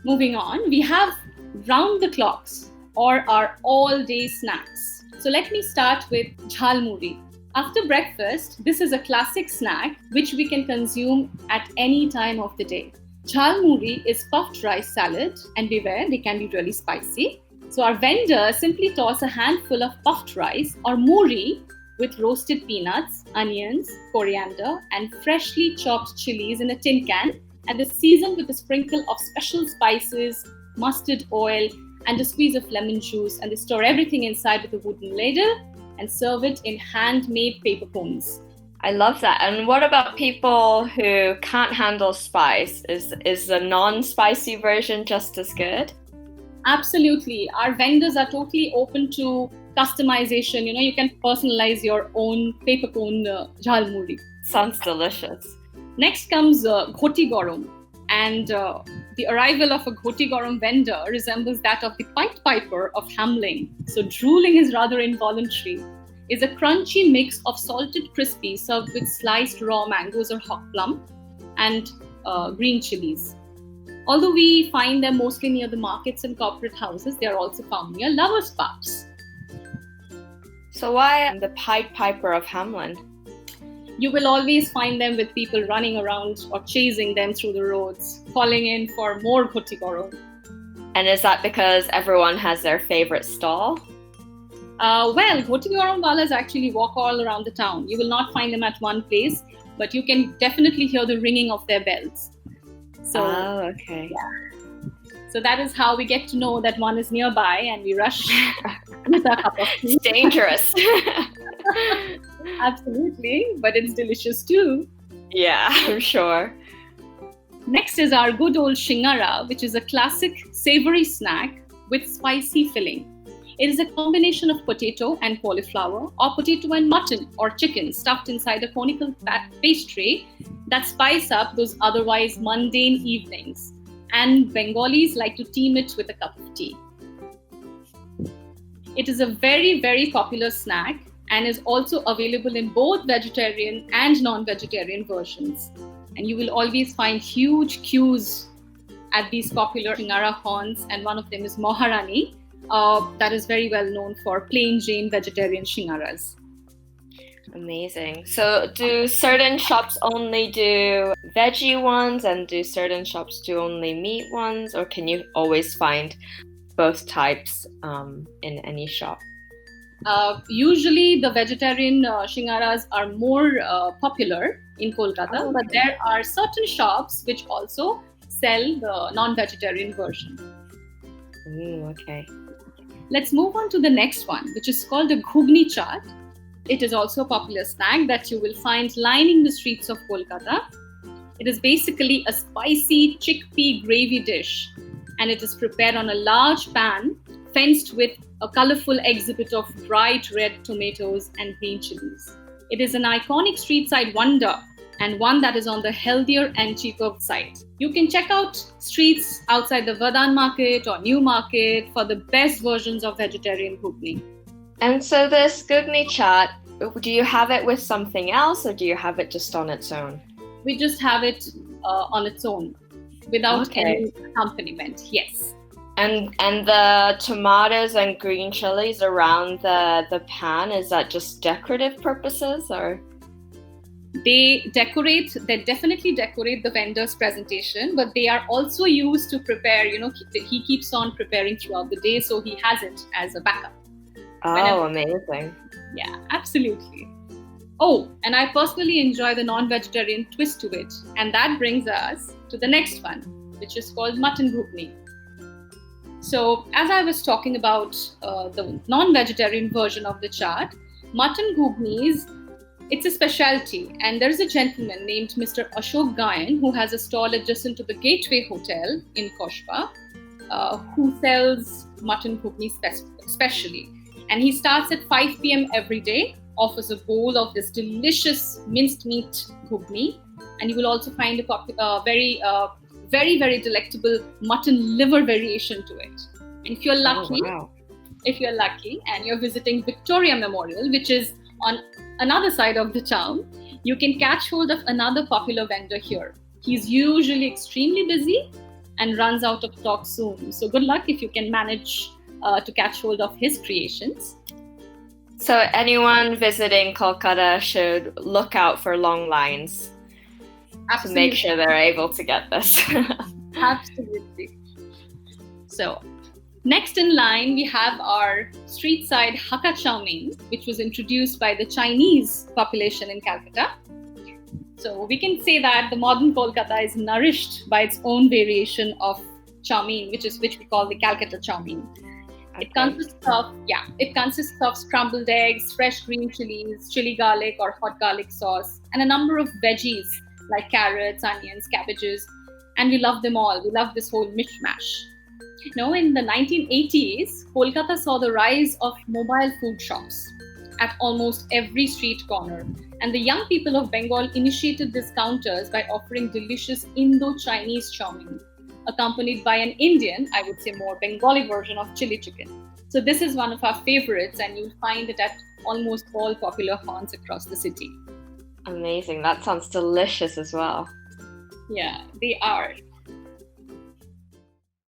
Moving on, we have round the clocks or our all-day snacks. So let me start with Jhalmuri. After breakfast, this is a classic snack which we can consume at any time of the day. Jhalmuri is puffed rice salad, and beware, they can be really spicy. So our vendor simply toss a handful of puffed rice or muri with roasted peanuts, onions, coriander, and freshly chopped chilies in a tin can, and is seasoned with a sprinkle of special spices, mustard oil, and a squeeze of lemon juice. And they store everything inside with a wooden ladle and serve it in handmade paper cones. I love that. And what about people who can't handle spice? Is the non-spicy version just as good? Absolutely. Our vendors are totally open to customization. You can personalize your own paper cone Jhalmuri. Sounds delicious. Next comes Ghoti Garam. And the arrival of a Ghoti Garam vendor resembles that of the Pied Piper of Hamelin. So drooling is rather involuntary. Is a crunchy mix of salted crispy served with sliced raw mangoes or hot plum and green chilies. Although we find them mostly near the markets and corporate houses, they are also found near lovers' pubs. So why the Pied Piper of Hamelin? You will always find them with people running around or chasing them through the roads, calling in for more Ghoti Garam. And is that because everyone has their favorite stall? Well, Ghoti Garam walas actually walk all around the town. You will not find them at one place, but you can definitely hear the ringing of their bells. So, okay. Yeah. So that is how we get to know that one is nearby, and we rush with our cup of tea. It's dangerous. Absolutely, but it's delicious too. Yeah, I'm sure. Next is our good old Shingara, which is a classic savory snack with spicy filling. It is a combination of potato and cauliflower, or potato and mutton or chicken stuffed inside a conical pastry that spice up those otherwise mundane evenings. And Bengalis like to team it with a cup of tea. It is a very, very popular snack and is also available in both vegetarian and non-vegetarian versions. And you will always find huge queues at these popular Shingara haunts, and one of them is Maharani, that is very well known for plain Jane vegetarian Shingaras. Amazing. So do certain shops only do veggie ones, and do certain shops do only meat ones, or can you always find both types in any shop? Usually the vegetarian Shingaras are more popular in Kolkata, but there are certain shops which also sell the non-vegetarian version. Okay. Let's move on to the next one, which is called the Ghugni Chaat. It is also a popular snack that you will find lining the streets of Kolkata. It is basically a spicy chickpea gravy dish, and it is prepared on a large pan fenced with a colorful exhibit of bright red tomatoes and green chilies. It is an iconic street side wonder, and one that is on the healthier and cheaper side. You can check out streets outside the Vadan market or New Market for the best versions of vegetarian ghugni. And so this Ghugni Chaat, do you have it with something else, or do you have it just on its own? We just have it on its own, without any accompaniment, yes. And the tomatoes and green chilies around the pan, is that just decorative purposes, or? They definitely decorate the vendor's presentation, but they are also used to prepare, he keeps on preparing throughout the day, so he has it as a backup. Amazing. Yeah, absolutely. Oh, and I personally enjoy the non-vegetarian twist to it, and that brings us to the next one, which is called Mutton Ghugni. So, as I was talking about the non-vegetarian version of the chaat, Mutton Goudnis, it's a specialty, and there's a gentleman named Mr. Ashok Gayan who has a stall adjacent to the Gateway Hotel in Koshpa, who sells Mutton Ghugni specially. And he starts at 5 p.m. every day, offers a bowl of this delicious minced meat ghugni, and you will also find a very, very delectable mutton liver variation to it. And if you're lucky, and you're visiting Victoria Memorial, which is on another side of the town, you can catch hold of another popular vendor here. He's usually extremely busy, and runs out of stock soon. So good luck if you can manage to catch hold of his creations. So anyone visiting Kolkata should look out for long lines. Absolutely. To make sure they're able to get this. Absolutely. So next in line, we have our street side Hakka Chowmein, which was introduced by the Chinese population in Calcutta. So we can say that the modern Kolkata is nourished by its own variation of Chowmein, which we call the Calcutta Chowmein. Okay. It consists of scrambled eggs, fresh green chilies, chili garlic or hot garlic sauce, and a number of veggies like carrots, onions, cabbages, and we love them all. We love this whole mishmash. In the 1980s, Kolkata saw the rise of mobile food shops at almost every street corner. And the young people of Bengal initiated these counters by offering delicious Indo-Chinese chowmein, accompanied by an Indian, I would say more Bengali version of chili chicken. So this is one of our favorites, and you'll find it at almost all popular haunts across the city. Amazing. That sounds delicious as well. Yeah, they are.